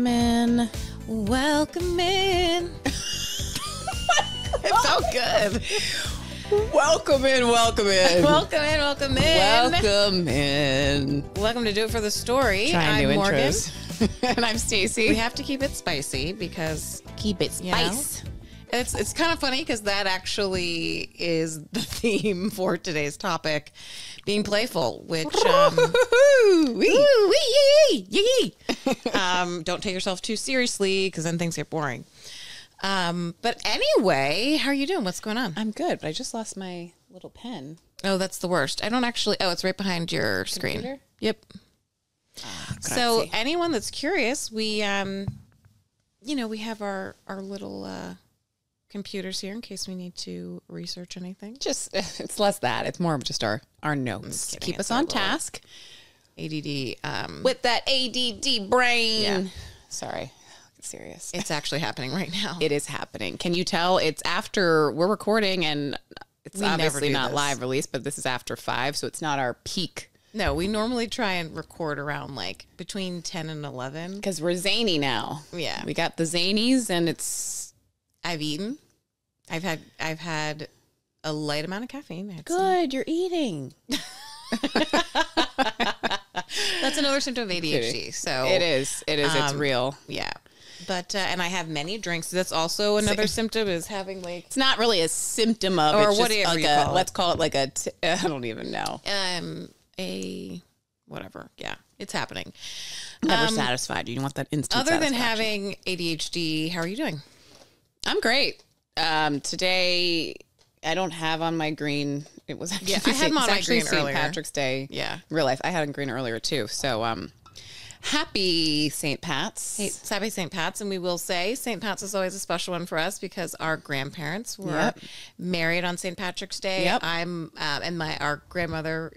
in. Welcome in. It felt good. Welcome in, welcome in. Welcome in, welcome in. Welcome in. Welcome to Do It for the Story. Trying I'm new Morgan. intros. And I'm Stacey. We have to keep it spicy because keep it spice. It's kind of funny because that actually is the theme for today's topic, being playful, which don't take yourself too seriously because then things get boring. But anyway, how are you doing? What's going on? I'm good, but I just lost my little pen. Oh, that's the worst. I don't actually. Oh, it's right behind your Computer? screen. Yep. So anyone that's curious, we, we have our little computers here in case we need to research anything. Just, it's less that. It's more of just our notes. Keep us on task. ADD. With that ADD brain. Yeah. Sorry. It's serious. It's actually happening right now. It is happening. Can you tell? It's after we're recording and it's obviously not live release, but this is after 5, so it's not our peak. No, we normally try and record around like between 10 and 11. Because we're zany now. Yeah. We got the zanies and it's... I've eaten. I've had a light amount of caffeine. Good, you're eating. That's another symptom of ADHD. So it is. It's real. Yeah. But, and I have many drinks. That's also another symptom is having like... It's not really a symptom of... Or it's whatever just like you call it. Let's call it like a... I don't even know. Whatever. Yeah. It's happening. Never satisfied. You want that instant Other than satisfaction. having ADHD, how are you doing? I'm great. Today, I don't have on my green. It was actually, I had on my green St. earlier. Patrick's Day. Yeah. Real life. I had on green earlier too. So, happy St. Pat's. Happy St. Pat's. And we will say St. Pat's is always a special one for us because our grandparents were married on St. Patrick's Day. Yep. And our grandmother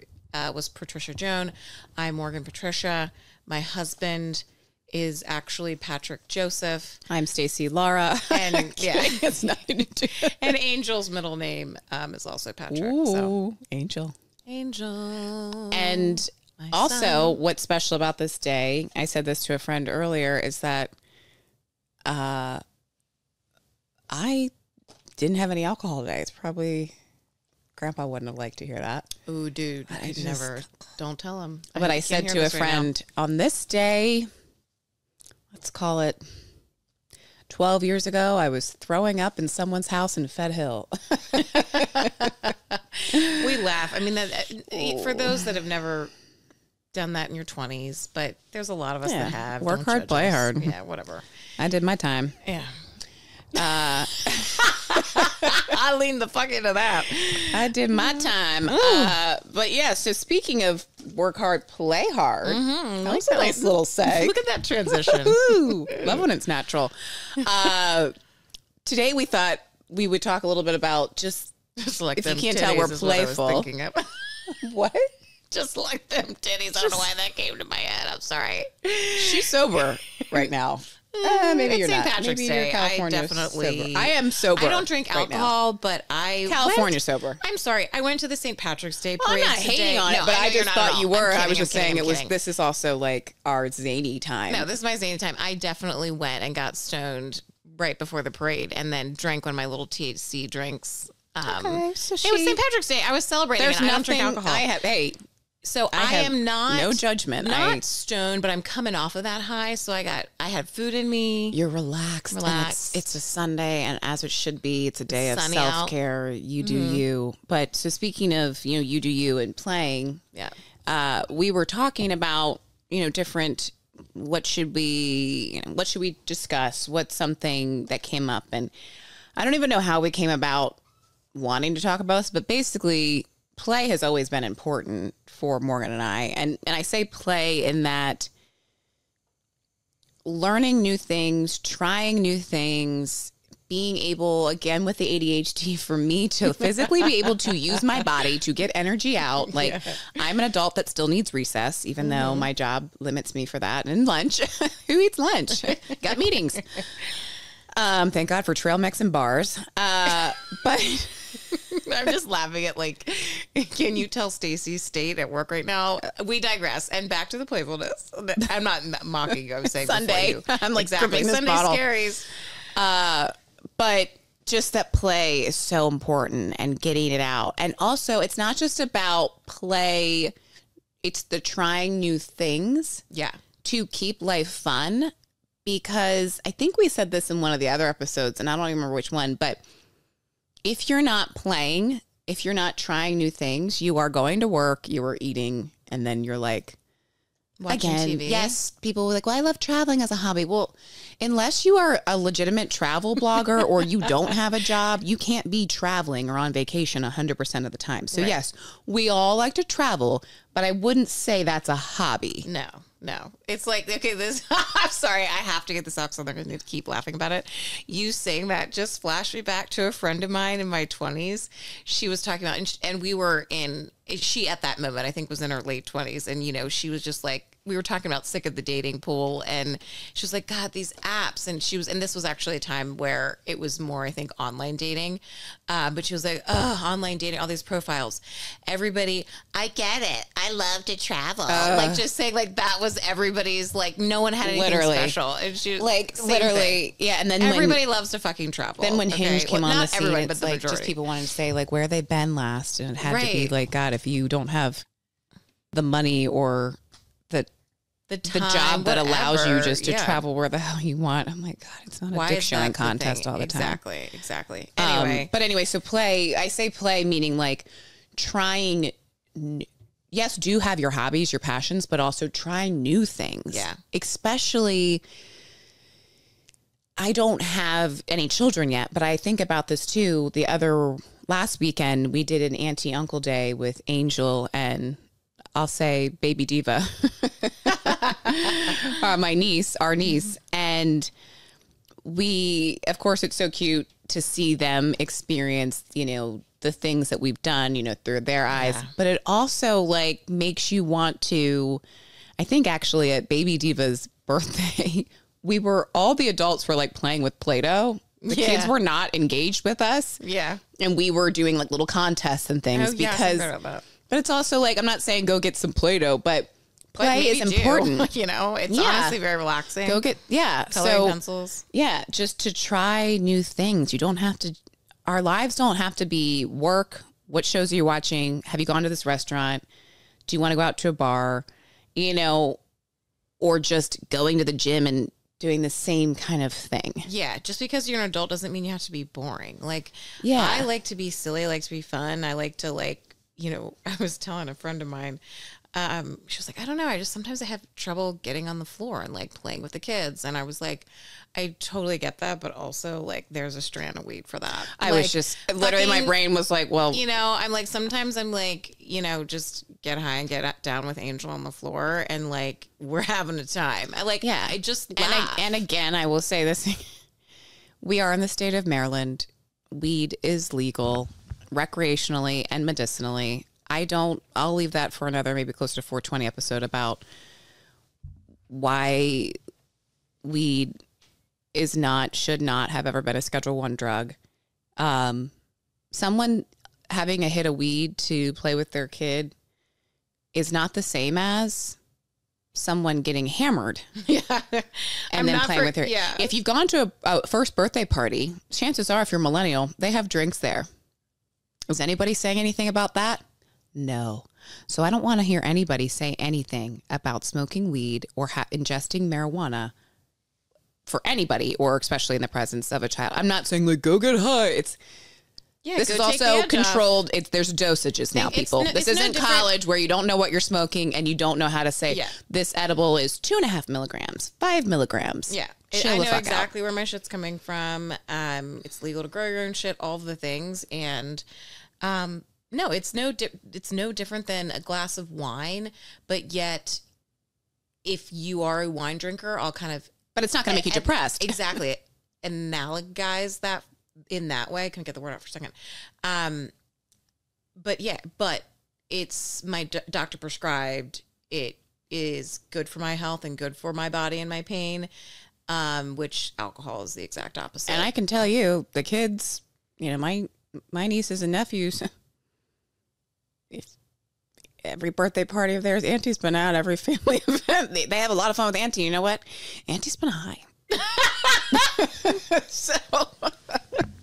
was Patricia Joan. I'm Morgan Patricia. My husband is actually Patrick Joseph. I'm Stacey Laura. And yeah, it's nothing to do. And Angel's middle name is also Patrick. Ooh, so. Angel. And also, son. what's special about this day, I said this to a friend earlier, is that I didn't have any alcohol today. It's probably... Grandpa wouldn't have liked to hear that. Ooh, dude, I'd never. Don't tell him. But I said to a friend, on this day, let's call it 12 years ago, I was throwing up in someone's house in Fed Hill. We laugh. I mean, for those that have never done that in your 20s, but there's a lot of us that have. Work Don't hard, judge play us. hard. Yeah, whatever. I did my time. Yeah. I leaned the fuck into that. I did my time. But yeah, so speaking of work hard, play hard. Mm-hmm. That's a nice little seg. Look at that transition. Ooh, love when it's natural. Today we thought we would talk a little bit about just like if you can't tell, we're playful. What? Just like them titties. I don't know why that came to my head. I'm sorry. She's sober right now. Maybe you're St. not. Patrick's Maybe Day. you're California I definitely. sober. I am sober. I don't drink alcohol, but I California sober. I'm sorry. I went to the St. Patrick's Day parade. I'm not hating on it, but I just thought you were. I was just saying it was. This is also like our zany time. No, this is my zany time. I definitely went and got stoned right before the parade, and then drank one of my little THC drinks. Okay, so it was St. Patrick's Day. I was celebrating. There's and I nothing. don't drink alcohol. So I am not no judgment. Not stoned, but I'm coming off of that high. So I had food in me. You're relaxed. It's a Sunday, and as it should be, it's a day of self-care. You do you. But so speaking of, you do you and playing. Yeah. We were talking about, different. What should we discuss? What's something that came up, and I don't even know how we came about wanting to talk about this, but basically. Play has always been important for Morgan and I. And I say play in that learning new things, trying new things, being able, again, with the ADHD, for me to physically be able to use my body to get energy out. Like, I'm an adult that still needs recess, even though my job limits me for that. And lunch. Who eats lunch? Got meetings. Thank God for trail mix and bars. But I'm just laughing at like, can you tell Stacey's state at work right now? We digress. And back to the playfulness. I'm not mocking you. I'm saying Sunday. I'm like exactly. Sunday bottle. Scaries. But just that play is so important and getting it out. And also, it's not just about play. It's the trying new things. Yeah. To keep life fun. Because I think we said this in one of the other episodes, and I don't even remember which one, but if you're not playing, if you're not trying new things, you are going to work, you are eating, and then you're like, watching again, TV. yes, people were like, well, I love traveling as a hobby. Well, unless you are a legitimate travel blogger or you don't have a job, you can't be traveling or on vacation 100% of the time. So yes, we all like to travel, but I wouldn't say that's a hobby. No. It's like, okay, this, I'm sorry, I have to get this out because I'm going to keep laughing about it. You saying that just flashed me back to a friend of mine in my 20s. She was talking about, and we were in, she at that moment, I think was in her late 20s. And, you know, she was just like, we were talking about sick of the dating pool. And she was like, God, these apps. And and this was actually a time where it was more, I think, online dating. But she was like, oh, online dating, all these profiles. Everybody, I get it. I love to travel. Like just saying like that was everybody's like, no one had anything special. And she was like literally, thing. Yeah. And then everybody loves to fucking travel. Then when Hinge came on the scene, everybody, it's but like just people wanted to say like, where they been last? And it had to be like, God, if you don't have the money or the job that allows you just to travel where the hell you want. I'm like, God, it's not a dictionary contest all the time. Exactly. Anyway. But anyway, so play, I say play, meaning like trying, yes, do have your hobbies, your passions, but also try new things. Yeah. Especially, I don't have any children yet, but I think about this too. Last weekend, we did an auntie uncle day with Angel and I'll say baby diva, our niece. And we, of course, it's so cute to see them experience, you know, the things that we've done, you know, through their eyes, but it also like makes you want to, I think actually at baby diva's birthday, all the adults were like playing with Play-Doh. The kids were not engaged with us. Yeah. And we were doing like little contests and things but it's also like, I'm not saying go get some Play-Doh, but play is important. You know, it's honestly very relaxing. Go get, coloring pencils. Yeah. Just to try new things. You don't have to, our lives don't have to be work. What shows are you watching? Have you gone to this restaurant? Do you want to go out to a bar? You know, or just going to the gym and doing the same kind of thing. Yeah. Just because you're an adult doesn't mean you have to be boring. Like, yeah, I like to be silly. I like to be fun. I like to like, you know, I was telling a friend of mine, she was like, I don't know. Sometimes I have trouble getting on the floor and like playing with the kids. And I was like, I totally get that. But also like, there's a strand of weed for that. I was just literally, my brain was like, well, you know, I'm like, sometimes I'm like, you know, just get high and get down with Angel on the floor. And like, we're having a time. I just laugh. And again, I will say this, we are in the state of Maryland. Weed is legal recreationally and medicinally. I'll leave that for another, maybe close to 420 episode about why weed should not have ever been a Schedule I drug. Someone having a hit of weed to play with their kid is not the same as someone getting hammered and then playing with her. Yeah. If you've gone to a first birthday party, chances are if you're millennial, they have drinks there. Is anybody saying anything about that? No. So I don't want to hear anybody say anything about smoking weed or ingesting marijuana for anybody, or especially in the presence of a child. I'm not saying like, go get high. This is also controlled. There's dosages now, people. This isn't college where you don't know what you're smoking and you don't know how to say this edible is 2.5 milligrams, 5 milligrams. Yeah. I know exactly where my shit's coming from. It's legal to grow your own shit, all of the things. And no, it's no different than a glass of wine. But yet, if you are a wine drinker, I'll kind of... But it's not going to make you depressed. Exactly. Analogize that in that way. I couldn't get the word out for a second. But it's my doctor prescribed. It is good for my health and good for my body and my pain, which alcohol is the exact opposite. And I can tell you, the kids, you know, my my nieces and nephews, if every birthday party of theirs, Auntie's been out. Every family event, they have a lot of fun with Auntie. You know what? Auntie's been high. So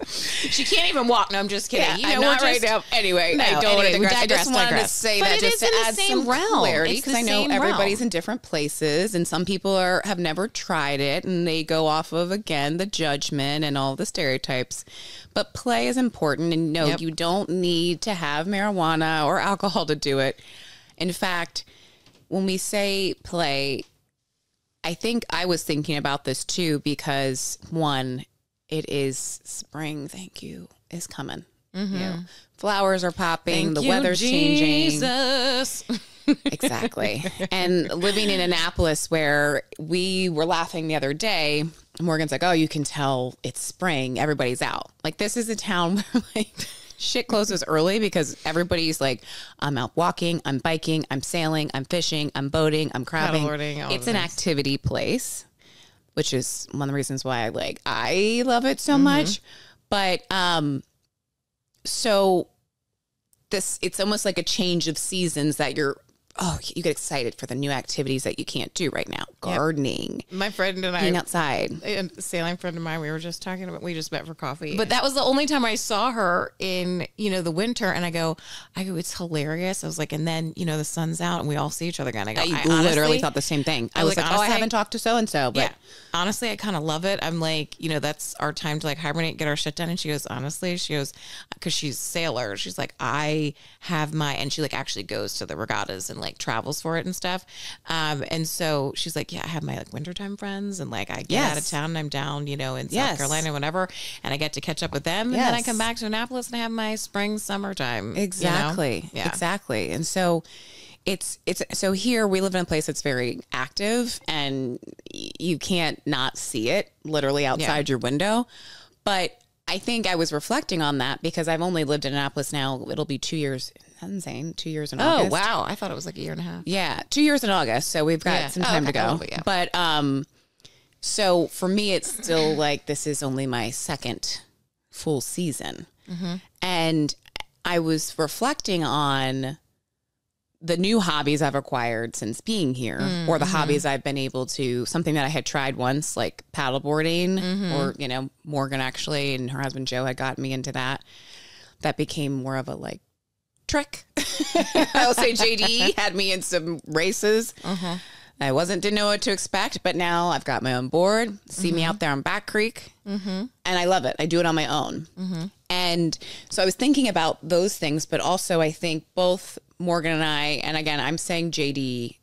she can't even walk. No, I'm just kidding. yeah, you know, I'm not right now. Anyway, No, I don't anyway, want to digress. I just wanted to digress. say But that it just is to in the add same some realm. clarity, It's the because I know same everybody's realm. in different places, and some people have never tried it, and they go off of, again, the judgment and all the stereotypes. But play is important, and no, Yep. you don't need to have marijuana or alcohol to do it. In fact, when we say play, I think I was thinking about this too, because one, it is spring. Thank you. Is coming. You know, flowers are popping. The weather's changing. Jesus. Exactly. And living in Annapolis, where we were laughing the other day, Morgan's like, "Oh, you can tell it's spring. Everybody's out." Like, this is a town where like shit closes early because everybody's like, I'm out walking, I'm biking, I'm sailing, I'm fishing, I'm boating, I'm crabbing. Paddleboarding, all It's the an things. activity place, which is one of the reasons why I love it so much. But so it's almost like a change of seasons that you get excited for the new activities that you can't do right now. Gardening, My friend and being I, outside. a sailing friend of mine, we were just talking about, we just met for coffee. But that was the only time I saw her in, the winter. And I go, it's hilarious. I was like, and then, the sun's out and we all see each other again. I go, I honestly literally thought the same thing. I was like, honestly, I haven't talked to so-and-so, but yeah, honestly, I kind of love it. I'm like, that's our time to like hibernate, get our shit done. And she goes, honestly, because she's a sailor. She's like, I have and she like actually goes to the regattas and like travels for it and stuff. And so she's like, yeah, I have my like wintertime friends and like I get out of town and I'm down, in South Carolina, whatever. And I get to catch up with them. And then I come back to Annapolis and I have my spring, summertime. Exactly. Yeah. Exactly. And so so here we live in a place that's very active, and you can't not see it literally outside your window. But I think I was reflecting on that because I've only lived in Annapolis now. It'll be 2 years. That's insane. 2 years in August. Oh, wow. I thought it was like a year and a half. Yeah. 2 years in August. So we've got some time to go. Oh, yeah. But so for me, it's still like this is only my second full season. And I was reflecting on the new hobbies I've acquired since being here, or the hobbies I've been able to, something that I had tried once, like paddleboarding, or, Morgan actually, and her husband Joe had gotten me into that. That became more of a like trek. I'll say JD had me in some races. I didn't know what to expect, but now I've got my own board. See me out there on Back Creek, and I love it. I do it on my own. And so I was thinking about those things, but also I think both Morgan and I, and again, I'm saying JD,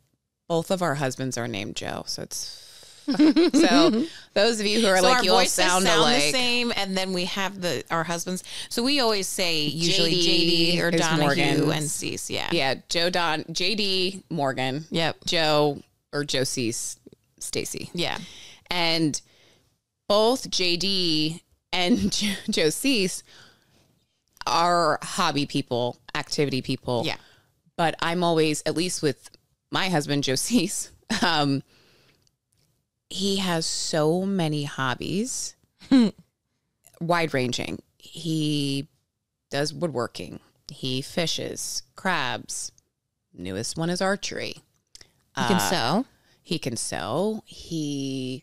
both of our husbands are named Joe. So it's, so those of you who are like, you all sound alike. The same. And then we have our husbands. So we always say usually JD JD or is Donahue Morgan's. and Cease. Yeah. Yeah. JD, Morgan. Yep. Joe or Joe Cease, Stacey. Yeah. And both JD and Joe Cease are hobby people, activity people. Yeah. But I'm always, at least with my husband, Joe Cease, he has so many hobbies, wide ranging. He does woodworking. He fishes, crabs. Newest one is archery. You can sew. He can sew. He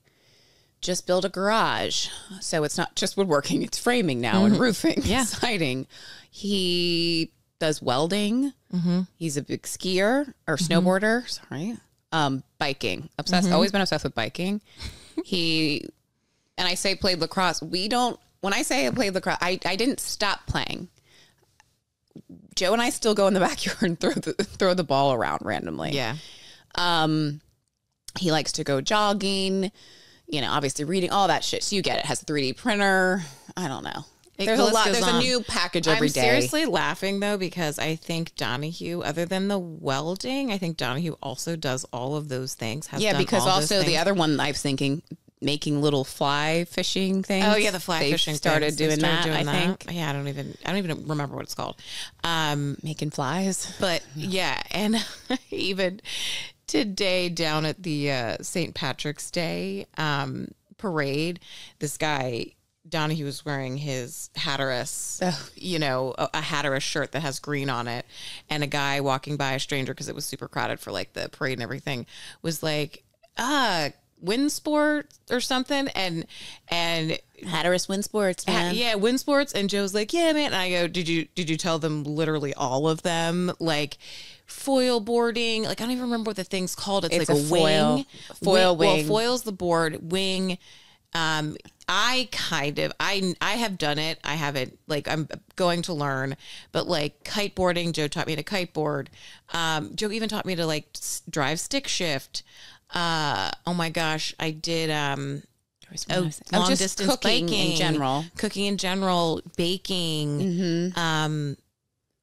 just built a garage. So it's not just woodworking, it's framing now and roofing, siding. He does welding. He's a big skier or snowboarder. Sorry. Biking. Obsessed. Always been obsessed with biking. And I say played lacrosse. When I say I played lacrosse, I didn't stop playing. Joe and I still go in the backyard and throw the ball around randomly. Yeah. He likes to go jogging, obviously reading, all that shit. So you get it. Has a 3D printer. I don't know. There's a lot. There's a new package every day. I'm seriously laughing though, because I think Donahue, other than the welding, I think Donahue also does all of those things. Because also the other one I was thinking, making little fly fishing things. Oh yeah, the fly fishing started doing that. I think. Yeah, I don't even remember what it's called. Making flies. But yeah, and even today down at the St. Patrick's Day parade, this guy Donahue was wearing his Hatteras, a Hatteras shirt that has green on it, and a guy walking by, a stranger, because it was super crowded for like the parade and everything, was like, wind sports or something, and Hatteras wind sports, man. Wind sports. And Joe's like, yeah, man. And I go, did you tell them literally all of them? Like foil boarding, like I don't even remember what the thing's called. It's like a foil wing. Wing. Well, foil's the board, wing. I have done it. I haven't, like, I'm going to learn, but like kiteboarding, Joe taught me to kiteboard. Joe even taught me to like drive stick shift. Oh my gosh, I did, long distance cooking biking in general. Cooking in general, baking. Mm-hmm.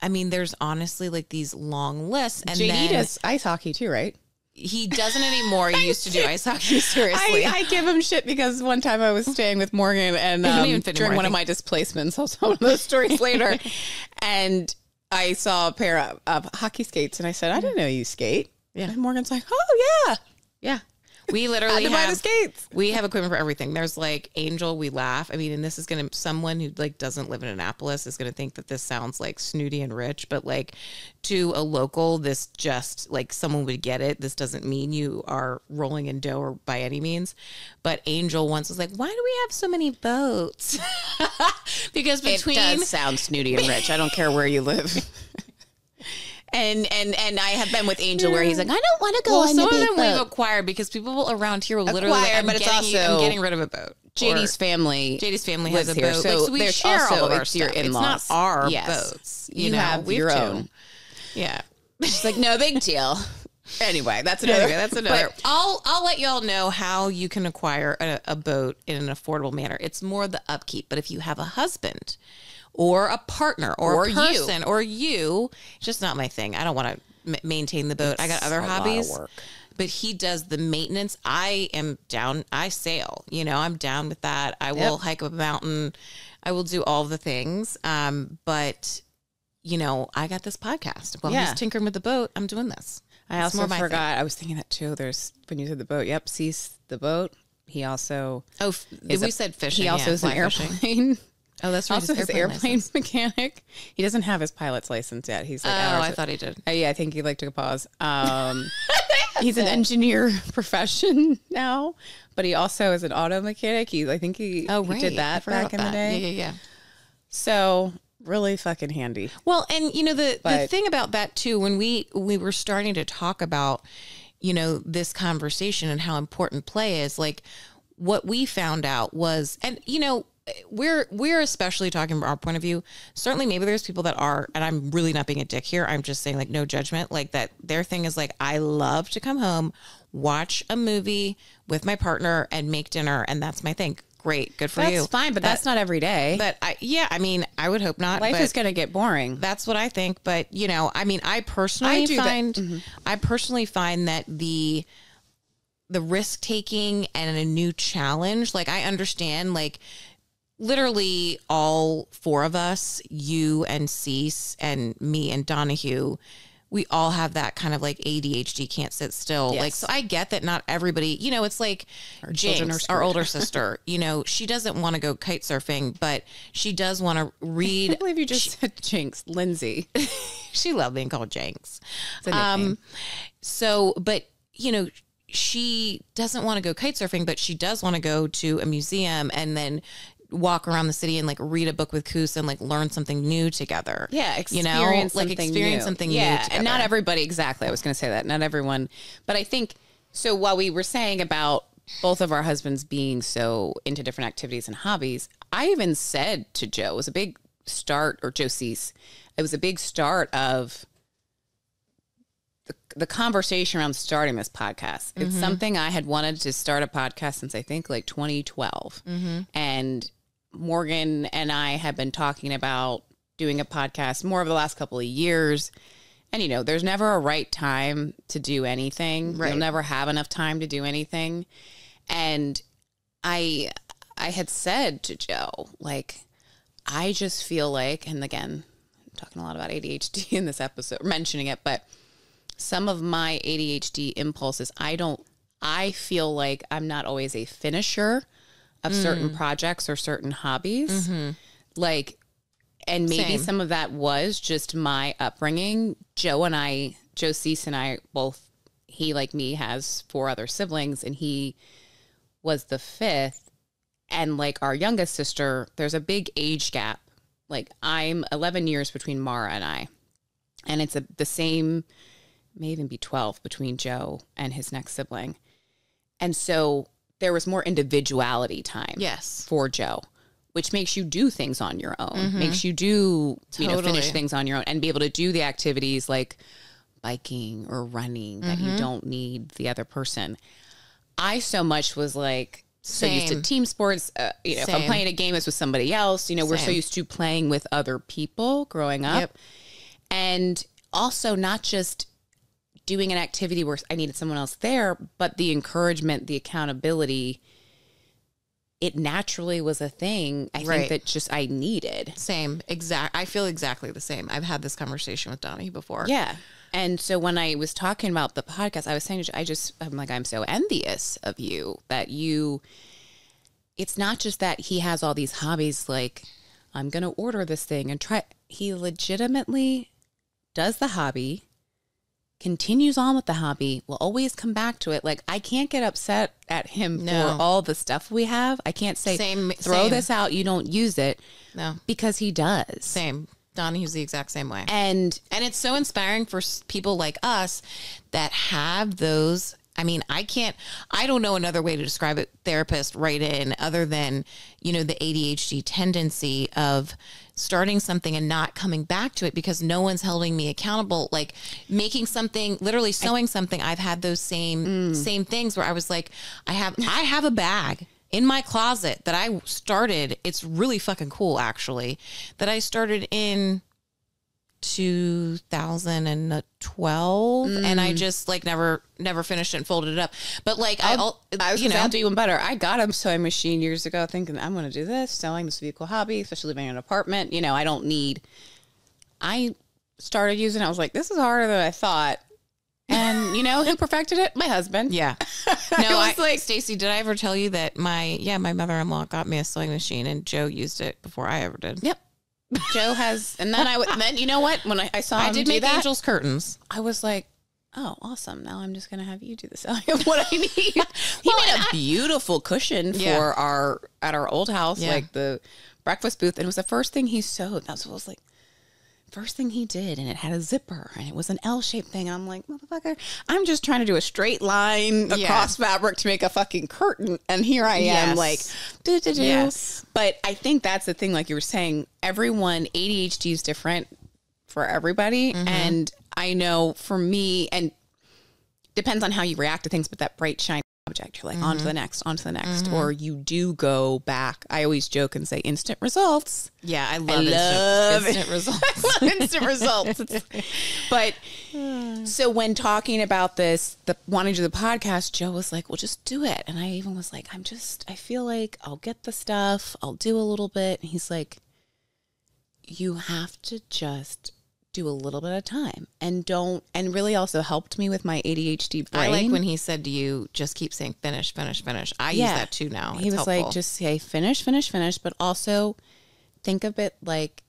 I mean, there's honestly like these long lists. And JD then does ice hockey too, right? he doesn't anymore. He used to do ice hockey, seriously. I give him shit because one time I was staying with Morgan and during one of my displacements, I'll tell one of those stories later, and I saw a pair of hockey skates and I said, I didn't know you skate. Yeah. And Morgan's like, oh yeah. Yeah. We literally buy the skates. We have equipment for everything. There's like Angel, we laugh. I mean, and this is going to, someone who like doesn't live in Annapolis is going to think that this sounds like snooty and rich, but like to a local, this just like someone would get it. This doesn't mean you are rolling in dough or by any means. But Angel once was like, why do we have so many boats? Because between... It does sound snooty and rich. I don't care where you live. And I have been with Angel where he's like, I don't want to go on some the of big them boat. we've acquired because people around here will literally like, I'm getting rid of a boat. JD's family has a boat. So like, so we share also, all of our it's stuff. your in-laws. It's not our Yes. boats. You have your own. Yeah. She's like, no big deal. Anyway, that's another. But I'll let y'all know how you can acquire a boat in an affordable manner. It's more the upkeep. But if you have a husband or a partner or a person or you, it's just not my thing. I don't want to maintain the boat. I got other hobbies. Lot of work. But he does the maintenance. I am down. I sail. I'm down with that. I will hike up a mountain. I will do all the things. But I got this podcast. While he's tinkering with the boat, I'm doing this. I also forgot. I was thinking that too. There's when you said the boat. Yep, sees the boat. He also we said fishing. He also is an airplane. Oh, that's right. Also, his airplane mechanic. He doesn't have his pilot's license yet. He's like, I thought he did. Yeah, I think he took a pause. He's an engineer profession now, but he also is an auto mechanic. I think he did that back in the day. Yeah. So really fucking handy. Well, and the thing about that too, when we were starting to talk about, this conversation and how important play is, like what we found out was, and we're especially talking from our point of view. Certainly maybe there's people that are, and I'm really not being a dick here. I'm just saying like no judgment, like that their thing is like, I love to come home, watch a movie with my partner and make dinner. And that's my thing. Great. Good for you. That's fine. But that's not every day. But I would hope not. Life is going to get boring. That's what I think. But I personally find that the risk taking and a new challenge, like I understand, like literally all four of us, you and Cease and me and Donahue, we all have that kind of like ADHD, can't sit still. Yes. Like, so I get that not everybody, it's like Jinx, our older sister, she doesn't want to go kite surfing, but she does want to read. I can't believe you just said Jinx, Lindsay. She loved being called Jinx. It's a nickname. But she doesn't want to go kite surfing, but she does want to go to a museum and then walk around the city and like read a book with Koos and like learn something new together. Yeah, experience something new together. And not everybody, exactly. I was going to say that. Not everyone. But I think, so while we were saying about both of our husbands being so into different activities and hobbies, I even said to Joe, it was a big start, or Joe Cease, it was a big start of the conversation around starting this podcast. It's something I had wanted to start a podcast since I think like 2012. And Morgan and I have been talking about doing a podcast more over the last couple of years. And, there's never a right time to do anything. Right. You'll never have enough time to do anything. And I had said to Joe, like, I just feel like, and again, I'm talking a lot about ADHD in this episode, mentioning it, but some of my ADHD impulses, I feel like I'm not always a finisher of certain projects or certain hobbies. Like, and maybe some of that was just my upbringing. Joe Cease and I both, he like me has 4 other siblings, and he was the 5th. And like our youngest sister, there's a big age gap. Like I'm 11 years between Mara and I. And it's the same, may even be 12 between Joe and his next sibling. And so there was more individuality time for Joe, which makes you do things on your own, makes you do, finish things on your own and be able to do the activities like biking or running that you don't need the other person. I so much was like, so used to team sports, if I'm playing a game, it's with somebody else. We're so used to playing with other people growing up. And also not just doing an activity where I needed someone else there, but the encouragement, the accountability, it naturally was a thing I think that just I needed. Same. I feel exactly the same. I've had this conversation with Donnie before. Yeah. And so when I was talking about the podcast, I was saying, I'm like, I'm so envious of you that it's not just that he has all these hobbies, like I'm going to order this thing and try. He legitimately does the hobby, continues on with the hobby, will always come back to it. Like I can't get upset at him for all the stuff we have. I can't say, throw this out, you don't use it. No. Because he does. Same. Donnie's the exact same way. And it's so inspiring for people like us that have those. I mean, I don't know another way to describe it. Therapist write in other than, the ADHD tendency of starting something and not coming back to it because no one's holding me accountable. Like making something, literally sewing something. I've had those same things where I was like, I have a bag in my closet that I started. It's really fucking cool, actually, that I started in 2012 and I just like never finished it and folded it up. But like I'll do even better. I got a sewing machine years ago thinking I'm going to do this. Sewing, this would be a cool hobby, especially living in an apartment. I started using it. I was like, this is harder than I thought. And who perfected it? My husband. Yeah. No, I was like, Stacey, did I ever tell you that my mother-in-law got me a sewing machine and Joe used it before I ever did? Yep. Joe has, and then you know what? When I saw him did do make that, Angel's curtains. I was like, oh, awesome. Now I'm just going to have you do the sewing of what I need. He made a beautiful cushion for at our old house, like the breakfast booth. And it was the first thing he sewed. That's what I was like. First thing he did, and it had a zipper, and it was an L-shaped thing. I'm like, motherfucker, I'm just trying to do a straight line across fabric to make a fucking curtain, and here I am, like, do-do-do. Yes. But I think that's the thing, like you were saying, everyone, ADHD is different for everybody, and I know for me, and depends on how you react to things, but that bright, shiny object, you're like, on to the next, or you do go back. I always joke and say instant results. Yeah, I love instant results. I love instant results. But so when talking about this, wanting to do the podcast, Joe was like, well, just do it. And I even was like, I feel like I'll get the stuff, I'll do a little bit. And he's like, you have to just do a little bit of time and really also helped me with my ADHD brain. I like when he said to you, just keep saying finish. I use that too now. He was helpful. Like, just say finish, but also think of it like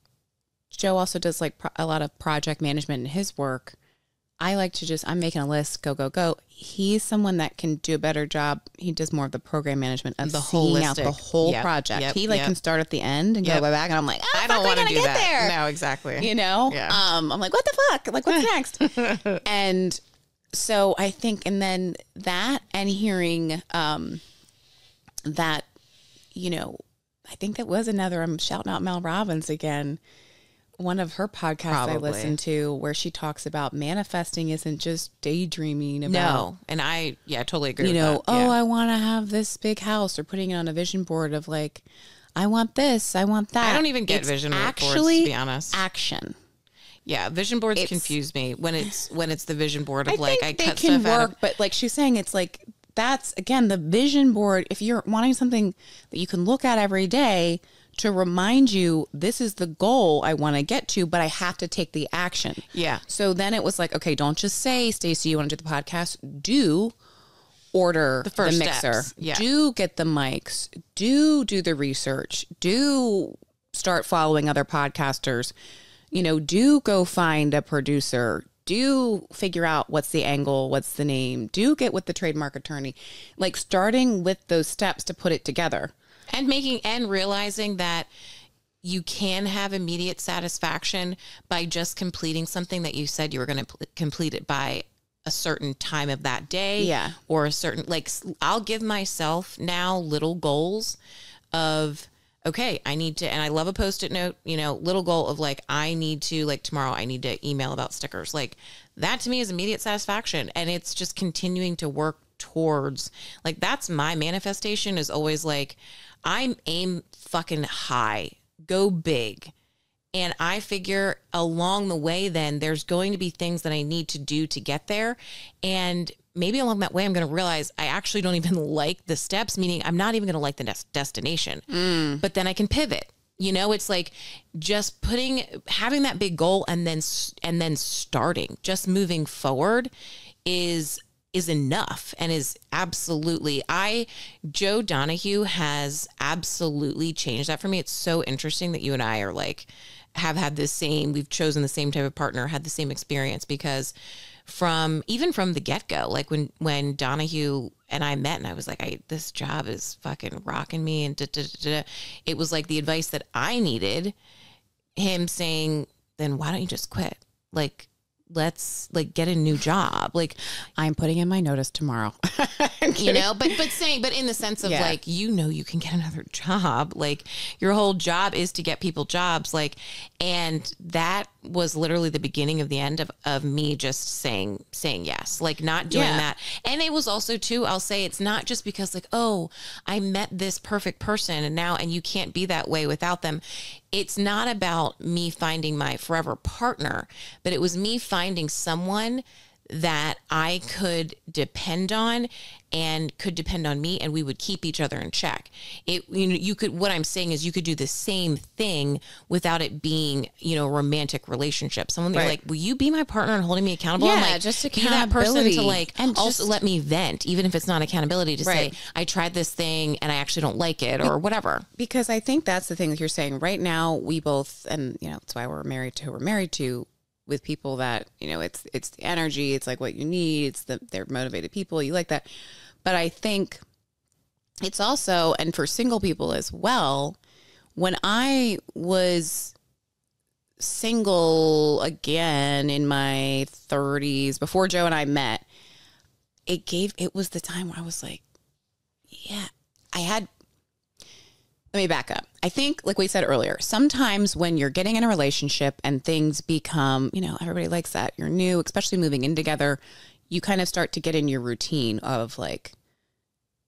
Joe also does like a lot of project management in his work. I like to I'm making a list, go. He's someone that can do a better job. He does more of the program management of seeing out the whole project. He can start at the end and go back. And I'm like, I don't want to do that. There? No, exactly. Yeah. I'm like, what the fuck? Like, what's next? And so I think, and then that and hearing that, I think that was another, I'm shouting out Mel Robbins again. One of her podcasts I listened to where she talks about manifesting isn't just daydreaming about. No, and I totally agree with that. I want to have this big house, or putting it on a vision board of like, I want this, I want that. I don't even get vision boards, to be honest. Action. Yeah, vision boards confuse me when it's the vision board of I cut can stuff work, but like she's saying, it's like that's again the vision board. If you're wanting something that you can look at every day to remind you, this is the goal I want to get to, but I have to take the action. Yeah. So then it was like, okay, don't just say, Stacey, you want to do the podcast? Do order the first mixer. steps. Yeah. Do get the mics. Do the research. Do start following other podcasters. Do go find a producer. Do figure out what's the angle, what's the name. Do get with the trademark attorney. Like starting with those steps to put it together. And realizing that you can have immediate satisfaction by just completing something that you said you were going to complete it by a certain time of that day. Yeah. Or a certain, like, I'll give myself now little goals of, okay, I need to, and I love a Post-it note, little goal of like, I need to, like tomorrow, I need to email about stickers. Like that to me is immediate satisfaction. And it's just continuing to work towards, like, that's my manifestation is always like, I'm aim fucking high, go big. And I figure along the way, then there's going to be things that I need to do to get there. And maybe along that way, I'm going to realize I actually don't even like the steps, meaning I'm not even going to like the destination, but then I can pivot. It's like just having that big goal and then starting, just moving forward is enough and is absolutely, Joe Donahue has absolutely changed that for me. It's so interesting that you and I are like, have had we've chosen the same type of partner, had the same experience, because from the get-go, like when Donahue and I met and I was like, this job is fucking rocking me. And it was like the advice that I needed, him saying, then why don't you just quit? Like, let's like get a new job. Like I'm putting in my notice tomorrow, but in the sense of like, you can get another job. Like your whole job is to get people jobs. Like, and that was literally the beginning of the end of me just saying yes, like not doing that. And it was also too, I'll say it's not just because like, oh, I met this perfect person and you can't be that way without them. It's not about me finding my forever partner, but it was me finding someone that I could depend on and could depend on me, and we would keep each other in check. What I'm saying is you could do the same thing without it being, a romantic relationship. Someone right. Like, will you be my partner and holding me accountable? Yeah, and like, just be that person to like, and also let me vent, even if it's not accountability, to right. say, I tried this thing and I actually don't like it or whatever. Because I think that's the thing that you're saying right now. We both, and that's why we're married to with people that, it's the energy, it's like what you need. They're motivated people. You like that. But I think it's also, and for single people as well, when I was single again in my 30s, before Joe and I met, it was the time where I was like, let me back up. I think, like we said earlier, sometimes when you're getting in a relationship and things become, everybody likes that. You're new, especially moving in together. You kind of start to get in your routine of like,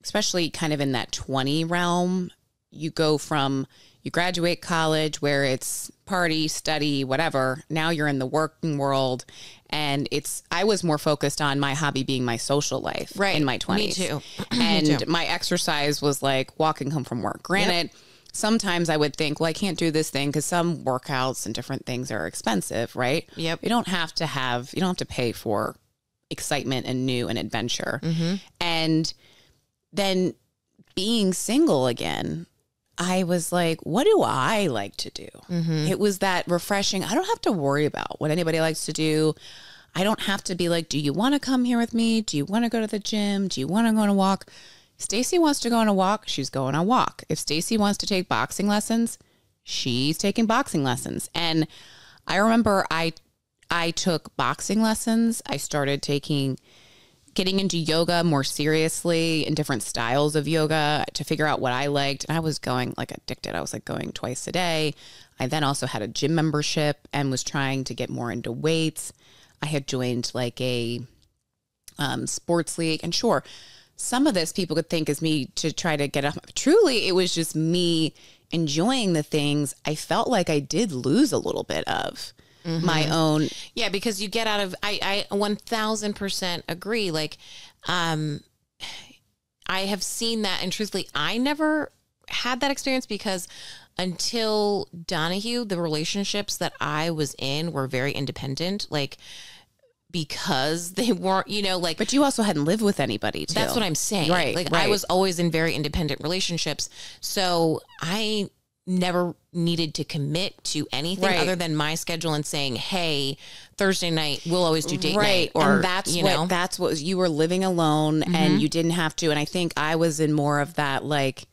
especially kind of in that 20 realm, you graduate college where it's party, study, whatever. Now you're in the working world. And I was more focused on my hobby being my social life in my 20s. Me too. And my exercise was like walking home from work. Granted, sometimes I would think, well, I can't do this thing because some workouts and different things are expensive, right? Yep. You don't have to pay for excitement and new and adventure. Mm-hmm. And then being single again, I was like, what do I like to do? Mm-hmm. It was that refreshing. I don't have to worry about what anybody likes to do. I don't have to be like, do you want to come here with me? Do you want to go to the gym? Do you want to go on a walk? Stacey wants to go on a walk. She's going on a walk. If Stacey wants to take boxing lessons, she's taking boxing lessons. And I remember I took boxing lessons. I started getting into yoga more seriously and different styles of yoga to figure out what I liked. And I was going like addicted. I was like going twice a day. I then also had a gym membership and was trying to get more into weights. I had joined like a sports league. And sure, some of this people could think is me to try to get up. Truly, it was just me enjoying the things I felt like I did lose a little bit of. Mm-hmm. My own. Yeah, because you get out of, I 1000% agree. Like, I have seen that, and truthfully, I never had that experience because until Donahue, the relationships that I was in were very independent. Like, because they weren't, like, But you also hadn't lived with anybody, too. that's what I'm saying. Right. Like, right. I was always in very independent relationships. So I never needed to commit to anything Right. other than my schedule and saying, hey, Thursday night, we'll always do date night. Or, Or and that's what you were living alone and you didn't have to. And I think I was in more of that, like,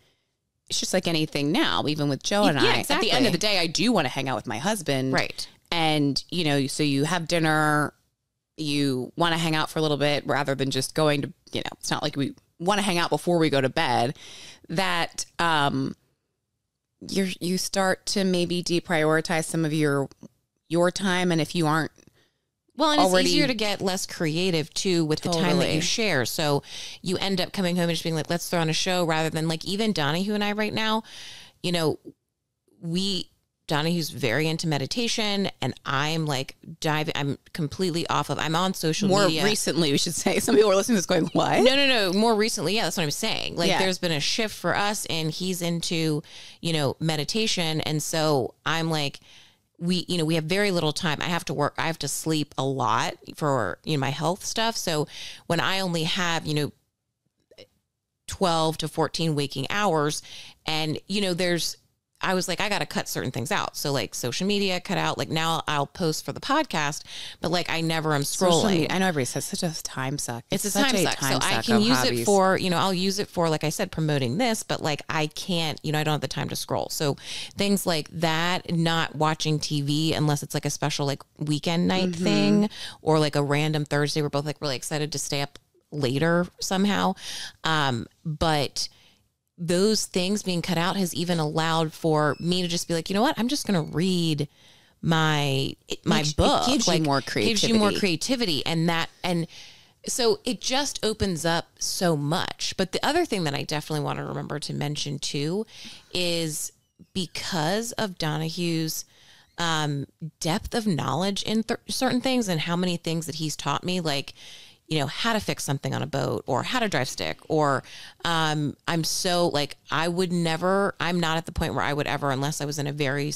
it's just like anything now, even with Joe and I. Exactly. At the end of the day, I do want to hang out with my husband. Right. And, so you have dinner, you want to hang out for a little bit rather than just going to, it's not like we want to hang out before we go to bed, that you start to maybe deprioritize some of your time. And if you aren't, well, and already, it's easier to get less creative too with the time that you share. So you end up coming home and just being like, let's throw on a show, rather than like, even Donahue and I right now, Donahue's very into meditation, and I'm like I'm completely off of, I'm on social media. More recently, we should say. Some people are listening to this going, what? No. More recently. Yeah, that's what I'm saying. Like, Yeah. there's been a shift for us, and he's into, meditation. And so I'm like, we have very little time. I have to work. I have to sleep a lot for, my health stuff. So when I only have, 12 to 14 waking hours, and, I was like, I got to cut certain things out. So like social media cut out, like now I'll post for the podcast, but like I never am scrolling. I know everybody says such a time suck. It's a time suck. So I can use it for, I'll use it for, like I said, promoting this, but like I can't, I don't have the time to scroll. So things like that, not watching TV unless it's like a special like weekend night thing, or like a random Thursday. We're both like really excited to stay up later somehow. But those things being cut out has even allowed for me to just be like, you know what? I'm just going to read my book. It gives you more creativity. Gives you more creativity, and so it just opens up so much. But the other thing that I definitely want to remember to mention too is, because of Donahue's depth of knowledge in certain things and how many things that he's taught me, like, how to fix something on a boat, or how to drive stick, or I'm so like, I'm not at the point where I would ever, unless I was in a very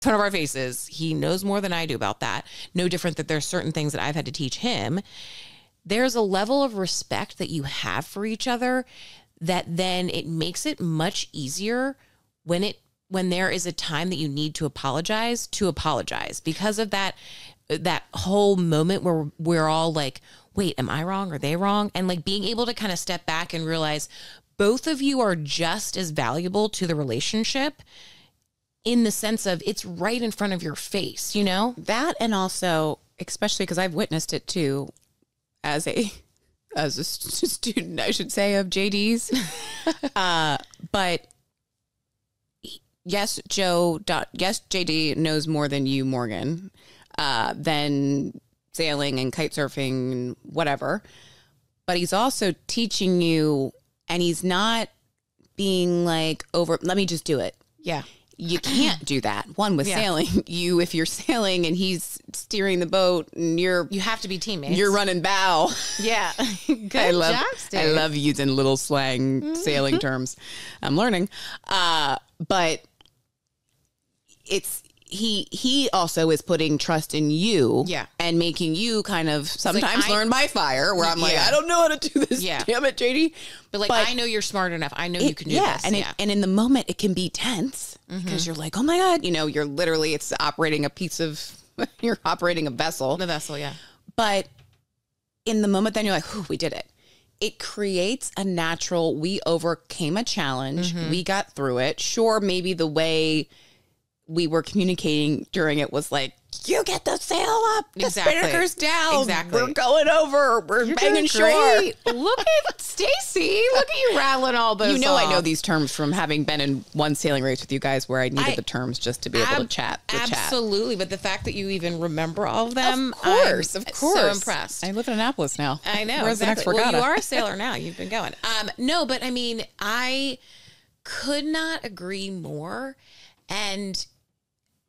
front of our faces. He knows more than I do about that. No different that there's certain things that I've had to teach him. There's a level of respect that you have for each other that then it makes it much easier when there is a time that you need to apologize, because of that whole moment where we're all like, wait, am I wrong? Are they wrong? And like being able to kind of step back and realize both of you are just as valuable to the relationship, in the sense of it's right in front of your face, that. And also, especially because I've witnessed it too, as a student, I should say, of JD's. But yes, JD knows more than you, Morgan, than sailing and kite surfing and whatever. But he's also teaching you, and he's not being like let me just do it. Yeah. You can't do that. One, with sailing, if you're sailing and he's steering the boat and you have to be teammates. You're running bow. Yeah. Good job, Steve. I love using little slang sailing terms. I'm learning. But he also is putting trust in you, and making you kind of sometimes learn by fire, where I'm like, I don't know how to do this. Yeah. Damn it, JD. But I know you're smart enough. I know you can do this. And in the moment it can be tense because you're like, oh my God, you're literally, it's operating you're operating a vessel. The vessel, yeah. But in the moment, then you're like, we did it. It creates a natural, we overcame a challenge. We got through it. Sure, maybe the way we were communicating during it was like, you get the sail up, the spinnaker's down. Exactly. We're going over. You're banging shore. Look at Stacey. Look at you rattling all those off. I know these terms from having been in one sailing race with you guys where I needed the terms just to be able to chat. Absolutely. But the fact that you even remember all of them. Of course. I'm so impressed. I live in Annapolis now. I know. Where's the next regatta? Well, you are a sailor now. You've been going. No, but I mean, I could not agree more. And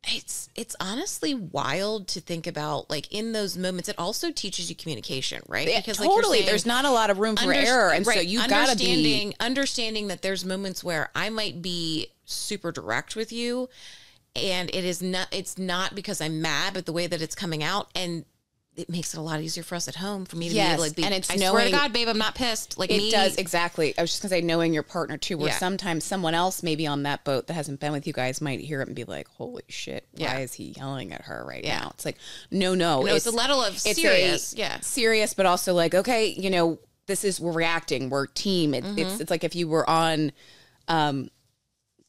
it's honestly wild to think about, like, in those moments. It also teaches you communication, right? Yeah, because totally, like you're saying, there's not a lot of room for error, and right, so you gotta be understanding that there's moments where I might be super direct with you, and it's not because I'm mad, but the way that it's coming out, and it makes it a lot easier for us at home, for me to be able to, like, and it's I swear to God, babe, I'm not pissed. Like, it does, exactly. I was just gonna say, knowing your partner too, where Yeah. sometimes someone else maybe on that boat that hasn't been with you guys might hear it and be like, holy shit, why is he yelling at her right now? It's like, no, it's a level of serious, serious, but also like, okay, you know, we're reacting, we're team. It's like if you were on,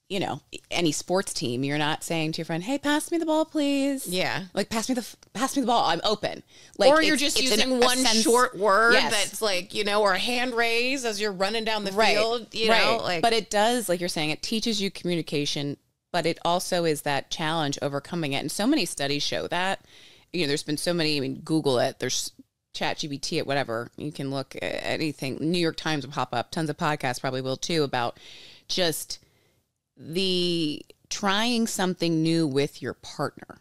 you know, any sports team, you're not saying to your friend, hey, pass me the ball, please. Yeah. Like, pass me the ball. I'm open. Like, or you're just using one short word that's like, you know, or a hand raise as you're running down the field, you know, like. But it does, like you're saying, it teaches you communication, but it also is that challenge overcoming it. And so many studies show that, you know, there's been so many, I mean, Google it, there's ChatGPT it, whatever. You can look at anything. New York Times will pop up. Tons of podcasts probably will too, about just the trying something new with your partner,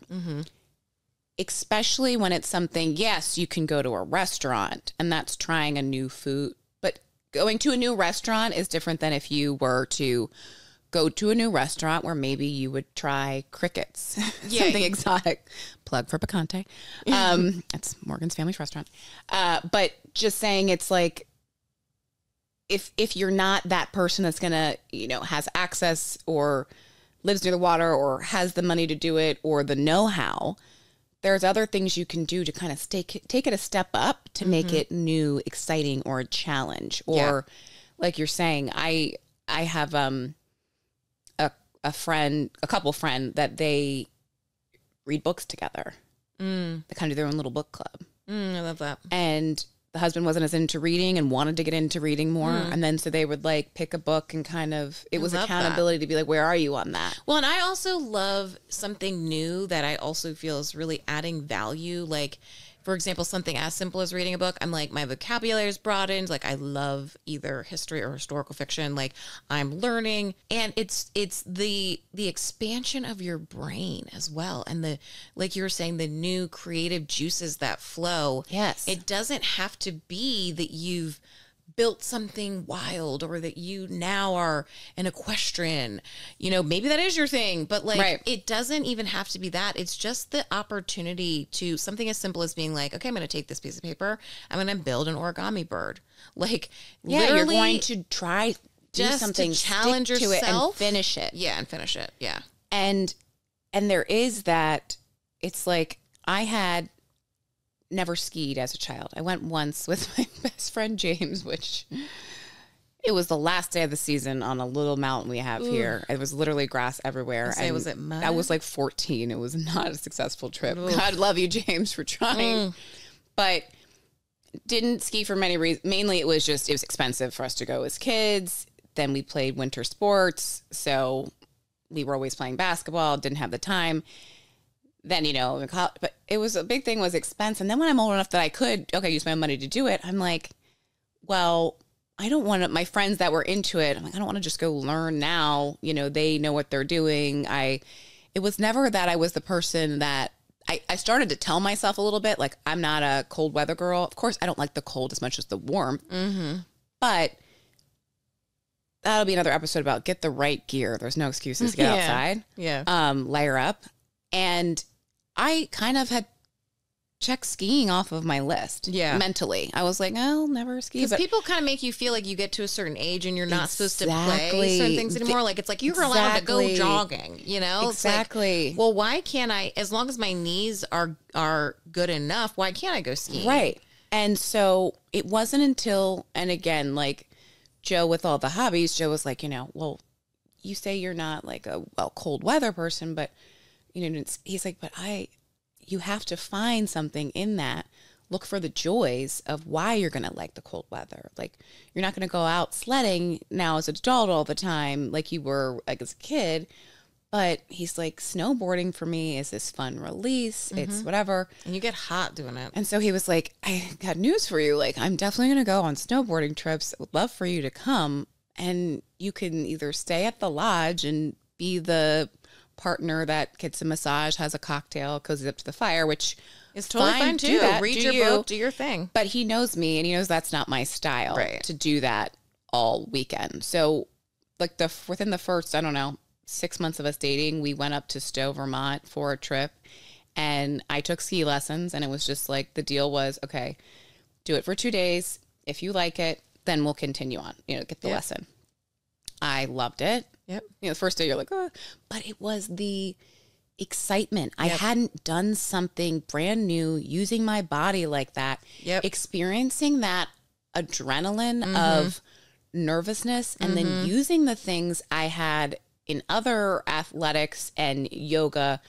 especially when it's something, yes, you can go to a restaurant and that's trying a new food, but going to a new restaurant is different than if you were to go to a new restaurant where maybe you would try crickets, something exotic. Plug for Picante. That's Morgan's family's restaurant. But just saying, it's like, if you're not that person that's going to, you know, has access or lives near the water or has the money to do it or the know-how, there's other things you can do to kind of take it a step up to make it new, exciting, or a challenge. Or like you're saying, I have a couple friend that they read books together. They kind of do their own little book club. I love that. And the husband wasn't as into reading and wanted to get into reading more. And then so they would like pick a book and kind of, it was accountability to be like, where are you on that? Well, and I also love something new that I also feel is really adding value. Like, for example, something as simple as reading a book. I'm like, my vocabulary is broadened. Like, I love either history or historical fiction. Like, I'm learning, and it's the expansion of your brain as well. And the, like you were saying, the new creative juices that flow. Yes. It doesn't have to be that you've built something wild or that you now are an equestrian, you know, maybe that is your thing, but like, it doesn't even have to be that. It's just the opportunity to something as simple as being like, okay, I'm going to take this piece of paper, I'm going to build an origami bird. Like, you're going to try do just something, to challenge yourself, to it and finish it. And finish it. Yeah. And there is that, it's like, I had never skied as a child. I went once with my best friend James, which it was the last day of the season on a little mountain we have here. It was literally grass everywhere. Was it mud? I was like 14. It was not a successful trip. God love you, James, for trying. But didn't ski for many reasons. Mainly it was expensive for us to go as kids. Then we played winter sports. So we were always playing basketball, didn't have the time. Then, you know, but it was a big thing was expense. And then when I'm old enough that I could, use my money to do it, I'm like, well, I don't want to, my friends that were into it, I'm like, I don't want to just go learn now. You know, they know what they're doing. It was never that I was the person that I started to tell myself a little bit, like, I'm not a cold weather girl. Of course, I don't like the cold as much as the warmth, but that'll be another episode about get the right gear. There's no excuses to get outside. Layer up. And I kind of had checked skiing off of my list mentally. I was like, I'll never ski. Because people kind of make you feel like you get to a certain age and you're not supposed to play certain things anymore. Like, it's like you're allowed to go jogging, you know? Exactly. It's like, well, why can't I, as long as my knees are good enough, why can't I go skiing? Right. And so it wasn't until, and again, like Joe with all the hobbies, Joe was like, you know, well, you say you're not like a cold weather person, but you know, he's like, but you have to find something in that. Look for the joys of why you're going to like the cold weather. Like, you're not going to go out sledding now as an adult all the time like you were like as a kid. But he's like, snowboarding for me is this fun release. It's whatever. And you get hot doing it. And so he was like, I got news for you. Like, I'm definitely going to go on snowboarding trips. I would love for you to come. and you can either stay at the lodge and be the partner that gets a massage, has a cocktail, cozies up to the fire, which is totally fine too. Do that, read do your you. book, do your thing. But he knows me, and he knows that's not my style to do that all weekend. So like within the first, I don't know, 6 months of us dating, we went up to Stowe, Vermont for a trip, and I took ski lessons, and it was just like, the deal was, okay, do it for 2 days. If you like it, then we'll continue on, get the lesson. I loved it. Yep. The first day you're like, oh, but it was the excitement. I hadn't done something brand new, using my body like that, experiencing that adrenaline of nervousness, and then using the things I had in other athletics and yoga.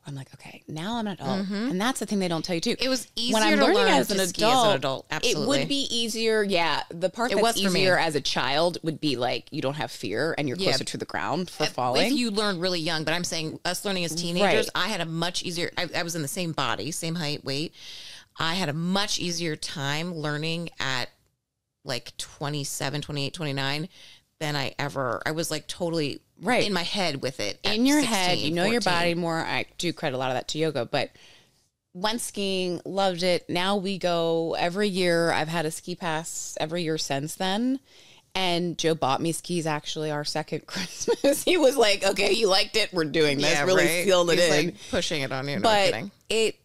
I'm like, okay, now I'm an adult. And that's the thing they don't tell you too. It was easier when I'm to learning learn as to an ski as an adult. It Absolutely. would be easier. Yeah. The part that's easier as a child would be like, you don't have fear and you're closer to the ground for falling. If you learn really young, but I'm saying us learning as teenagers, I had a much easier, I was in the same body, same height, weight. I had a much easier time learning at like 27, 28, 29 than I was like totally in my head with it. In your 16, head, you know 14. your body more. I do credit a lot of that to yoga, but went skiing, loved it. Now we go every year. I've had a ski pass every year since then. And Joe bought me skis actually our second Christmas. He was like, okay, you liked it. We're doing this. Really sealed it in. Like pushing it on you. But it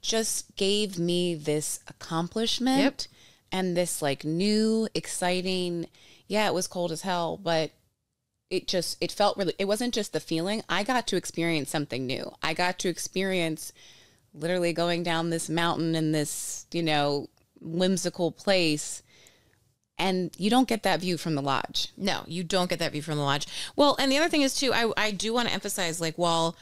just gave me this accomplishment and this like new, exciting, it was cold as hell, but it felt really, it wasn't just the feeling. I got to experience something new. I got to experience literally going down this mountain in this, whimsical place. And you don't get that view from the lodge. No, you don't get that view from the lodge. Well, and the other thing is too, I do want to emphasize, like, while,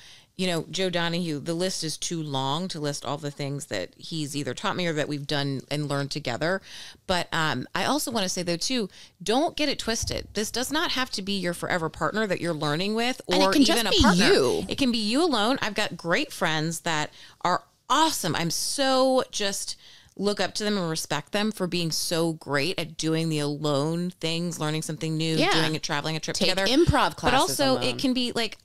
Joe Donahue, the list is too long to list all the things that he's either taught me or that we've done and learned together. But I also want to say, though, too, don't get it twisted. This does not have to be your forever partner that you're learning with, or and it can even just a partner. You. It can be you alone. I've got great friends that are awesome. I'm so just look up to them and respect them for being so great at doing the alone things, learning something new, doing it, traveling a trip together. Improv classes. But also alone. it can be like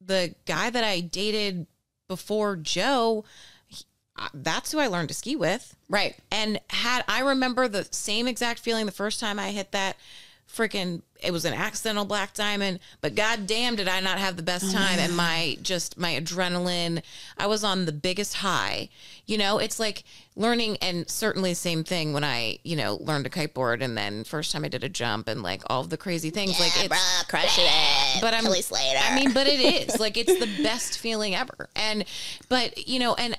the guy that I dated before Joe, that's who I learned to ski with. Right. And I remember the same exact feeling the first time I hit that freaking, it was an accidental black diamond, but goddamn did I not have the best time. And my adrenaline, I was on the biggest high. It's like learning, and certainly the same thing when I, learned a kiteboard, and then first time I did a jump and like all of the crazy things, like it's crushing it. But but it is like, it's the best feeling ever. And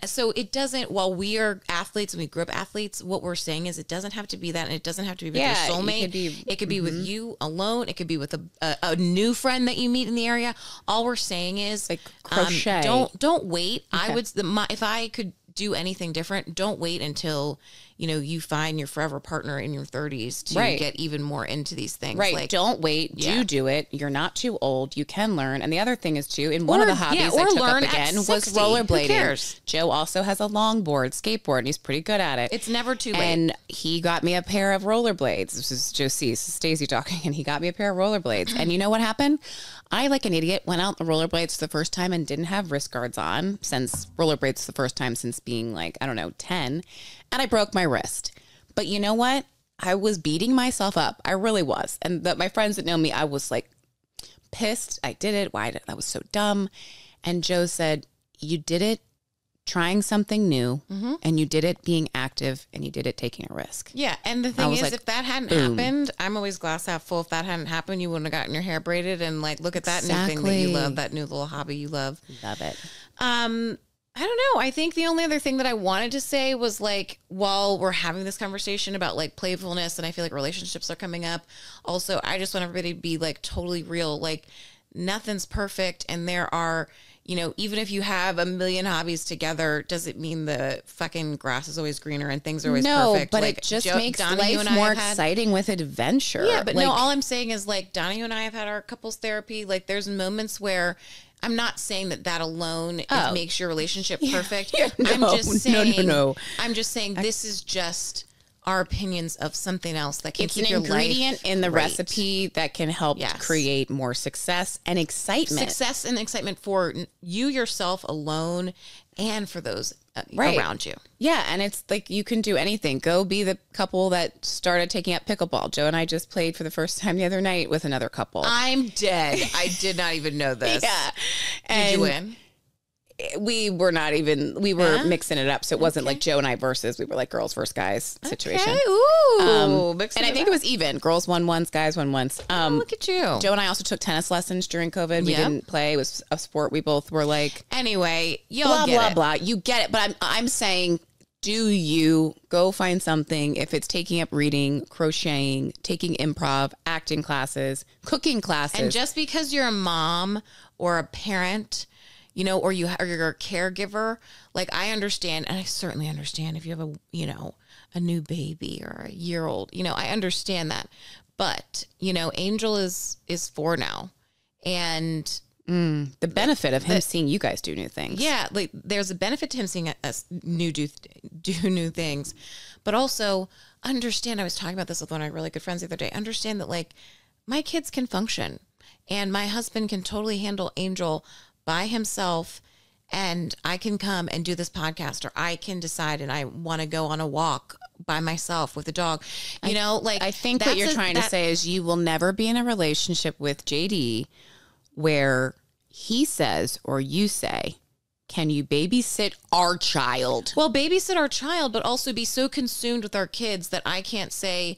so it doesn't, while we are athletes and we grew up athletes, what we're saying is it doesn't have to be that. And it doesn't have to be with your soulmate. It could be with you alone. It could be with a new friend that you meet in the area. All we're saying is like crochet. Don't wait. Okay. If I could do anything different, don't wait until you find your forever partner in your 30s to get even more into these things. Right. Like, don't wait. Do it. You're not too old. You can learn. And the other thing is too, in one of the hobbies I took up again was rollerblading. Who cares? Joe also has a longboard, skateboard, and he's pretty good at it. It's never too late. And he got me a pair of rollerblades. This is Stacey talking, and he got me a pair of rollerblades. And you know what happened? I, like an idiot, went out the rollerblades for the first time and didn't have wrist guards on, since rollerblades the first time since being like, 10. And I broke my wrist. But you know what? I was beating myself up. I really was. And my friends that know me, I was like pissed. I did it. That was so dumb. And Joe said, you did it trying something new, and you did it being active, and you did it taking a risk. Yeah. And the thing is, like, if that hadn't happened, I'm always glass half full. If that hadn't happened, you wouldn't have gotten your hair braided and like, look at that new thing that you love, that new little hobby you love. Love it. I don't know. I think the only other thing that I wanted to say was, like, while we're having this conversation about like playfulness, and I feel like relationships are coming up, also, I just want everybody to be like totally real. Like, nothing's perfect. And there are, even if you have a million hobbies together, doesn't mean the fucking grass is always greener and things are always perfect. But like, it just makes life more exciting with adventure. Yeah, but no, all I'm saying is, like, Donnie and I have had our couples therapy. Like, there's moments where I'm not saying that alone makes your relationship perfect. No, I'm just saying, no. I'm just saying this is just our opinions of something else that can It's keep an your ingredient life in the great. recipe that can help create more success and excitement. Success and excitement for you yourself alone and for those around you. Yeah, and it's like you can do anything. Go be the couple that started taking up pickleball. Joe and I just played for the first time the other night with another couple. I'm dead. I did not even know this. Yeah. Did you win? We were not even, we were mixing it up. So it wasn't like Joe and I versus, we were like girls versus guys situation. Okay. Ooh. And I think it was even. Girls won once, guys won once. Look at you. Joe and I also took tennis lessons during COVID. We didn't play. It was a sport we both were like. Anyway, y'all blah, get blah, it. blah. You get it. But I'm saying, do you go find something, if it's taking up reading, crocheting, taking improv, acting classes, cooking classes. And just because you're a mom or a parent, you know, or you're a caregiver, like I understand, and I certainly understand if you have a new baby or a year old, I understand that. But, Angel is 4 now. And the benefit of him seeing you guys do new things. Yeah, like there's a benefit to him seeing us do new things, but also understand. I was talking about this with one of my really good friends the other day. Understand that like my kids can function, and my husband can totally handle Angel by himself, and I can come and do this podcast, or I can decide and I want to go on a walk by myself with a dog. I think what you're trying to say is you will never be in a relationship with JD where he says or you say, can you babysit our child? Well, babysit our child, but also be so consumed with our kids that I can't say,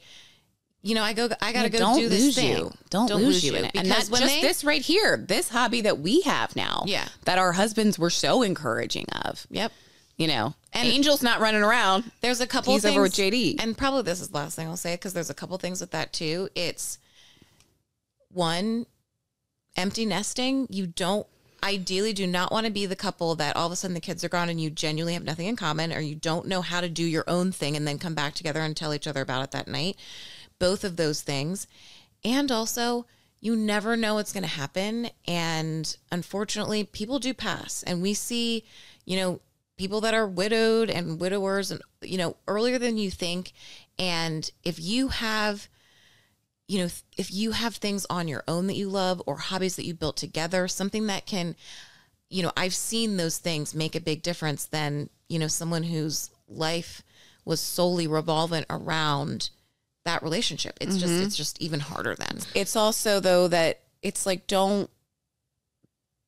I got to go do this thing. Don't lose you in it. And that's just this right here, this hobby that we have now. Yeah. That our husbands were so encouraging of. Yep. And Angel's not running around. There's a couple He's things. over with JD. And probably this is the last thing I'll say, because there's a couple things with that too. It's one, empty nesting. You ideally do not want to be the couple that all of a sudden the kids are gone and you genuinely have nothing in common, or you don't know how to do your own thing and then come back together and tell each other about it that night. Both of those things. And also, you never know what's going to happen. And unfortunately, people do pass. And we see, people that are widowed and widowers, and, earlier than you think. And if you have, if you have things on your own that you love, or hobbies that you built together, something that can, I've seen those things make a big difference than, someone whose life was solely revolving around that relationship. It's just even harder then. It's also though that it's like, don't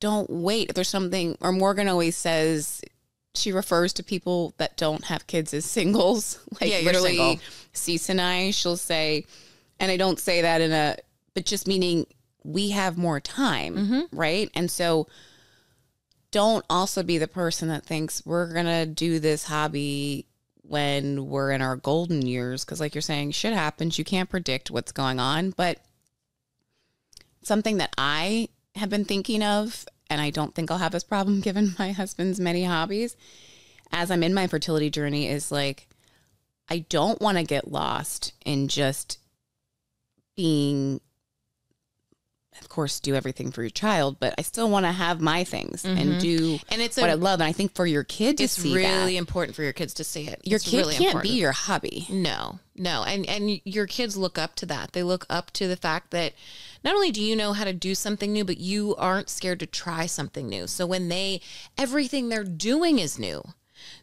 wait. If there's something, or Morgan always says, she refers to people that don't have kids as singles. Like literally Cease and I, she'll say, and I don't say that but just meaning we have more time. Right. And so don't also be the person that thinks we're going to do this hobby when we're in our golden years. Cause like you're saying, shit happens. You can't predict what's going on, but something that I have been thinking of, and I don't think I'll have this problem given my husband's many hobbies as I'm in my fertility journey, is like, I don't want to get lost in just being, of course, do everything for your child, but I still want to have my things and do what I love. And I think for your kid to see that, it's really important for your kids to see it. Your It's kid really can't important. be your hobby. No. And your kids look up to that. They look up to the fact that not only do you know how to do something new, but you aren't scared to try something new. So when everything they're doing is new.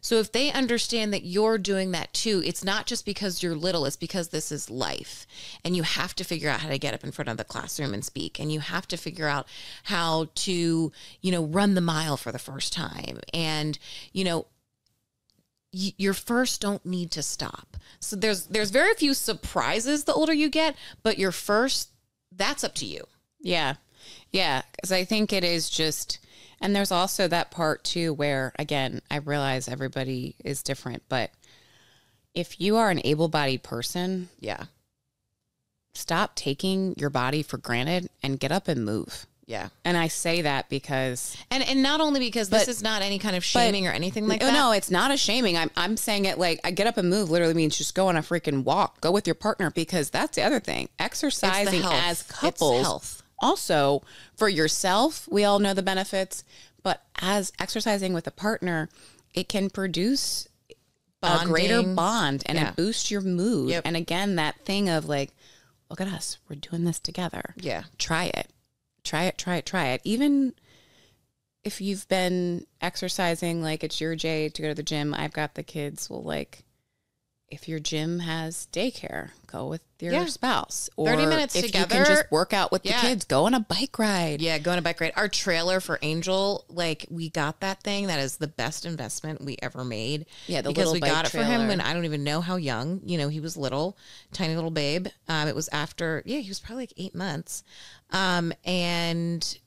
So if they understand that you're doing that too, it's not just because you're little, it's because this is life. And you have to figure out how to get up in front of the classroom and speak. And you have to figure out how to, run the mile for the first time. And, your first don't need to stop. So there's very few surprises the older you get, but your first, that's up to you. Yeah. Yeah. Because I think it is just, and there's also that part too where, again, I realize everybody is different, but if you are an able-bodied person, stop taking your body for granted and get up and move. Yeah. And I say that because... And not only because this is not any kind of shaming or anything like that. No, it's not a shaming. I'm saying it like, I get up and move literally means just go on a freaking walk. Go with your partner, because that's the other thing. Exercising as couples. It's health. Also, for yourself, we all know the benefits, but as exercising with a partner, it can produce a greater Bonding. bond, and Yeah. it boosts your mood. Yep. And again, that thing of like, look at us, we're doing this together. Yeah. Try it. Try it. Even if you've been exercising, like it's your day to go to the gym, I've got the kids. Well, like if your gym has daycare, go with your spouse. Or 30 minutes if together. you can just work out with the Yeah. kids, go on a bike ride. Yeah, go on a bike ride. Our trailer for Angel, like we got that thing. That is the best investment we ever made. Yeah, the because little we bike got it for trailer. him when I don't even know how young. You know, he was little, tiny little babe. It was after, he was probably like 8 months, and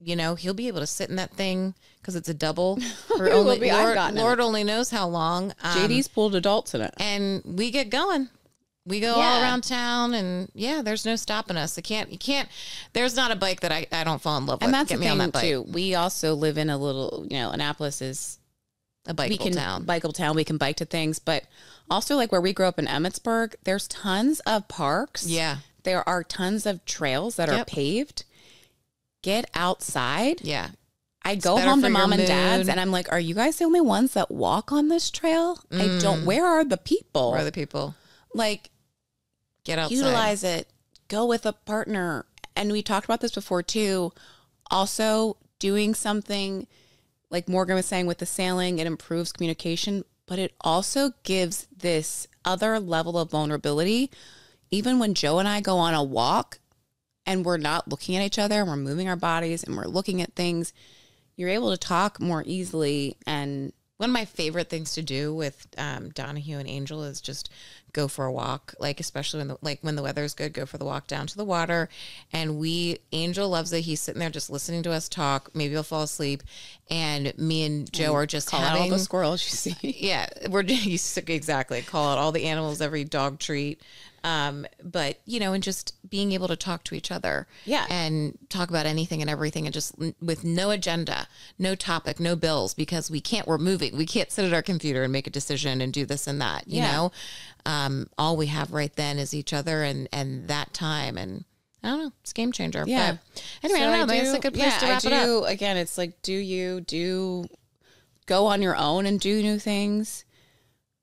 you know he'll be able to sit in that thing because it's a double. For will only, be. I've gotten in Lord only knows how long. JD's pulled adults in it. And we get going. We go all around town, and there's no stopping us. You can't. There's not a bike that I don't fall in love with. And that's Get the me thing on that bike. too. We also live in a little, Annapolis is A bikeable town. Bikeable town. We can bike to things, but also like where we grew up in Emmitsburg, there's tons of parks. Yeah. There are tons of trails that are paved. Get outside. Yeah. I go better home for to your mom and dad's mood. and I'm like, are you guys the only ones that walk on this trail? I don't. Where are the people? Where are the people? Like, Get outside. utilize it. Go with a partner. And we talked about this before too. Also doing something like Morgan was saying with the sailing, it improves communication, but it also gives this other level of vulnerability. Even when Joe and I go on a walk and we're not looking at each other and we're moving our bodies and we're looking at things, you're able to talk more easily. And One of my favorite things to do with Donahue and Angel is just go for a walk. Like especially when the weather's good, go for the walk down to the water. And Angel loves it. He's sitting there just listening to us talk. Maybe he'll fall asleep, and me and Joe are just call out all the squirrels you see. Yeah, exactly call out all the animals, every dog treat. But and just being able to talk to each other, and talk about anything and everything, and just with no agenda, no topic, no bills, because we're moving. We can't sit at our computer and make a decision and do this and that, you know. All we have right then is each other and that time, and I don't know, it's a game changer. Yeah. But anyway, I don't know. That's a good place to wrap it up. Again, it's like, do go on your own and do new things,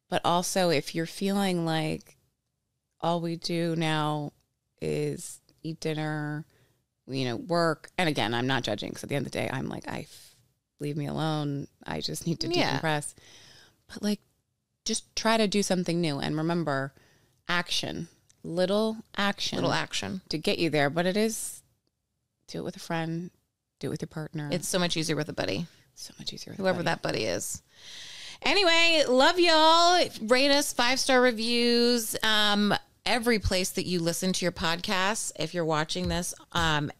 but also if you're feeling like all we do now is eat dinner, work. And again, I'm not judging because at the end of the day, I'm like, leave me alone. I just need to decompress. But like, just try to do something new. And remember, little action to get you there. But do it with a friend, do it with your partner. It's so much easier with a buddy. So much easier with whoever that buddy is. Anyway, love y'all. Rate us 5-star reviews. Every place that you listen to your podcasts, if you're watching this,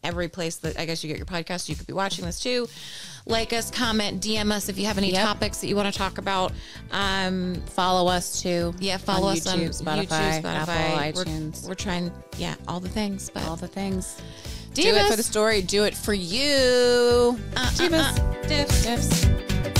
every place that I guess you get your podcast, you could be watching this too. Like us, comment, DM us if you have any topics that you want to talk about. Follow us too. Yeah, follow on us YouTube, on Spotify, YouTube, Apple, iTunes. We're trying, all the things. But all the things. Do it for the story. Do it for you. Divas. Diffs.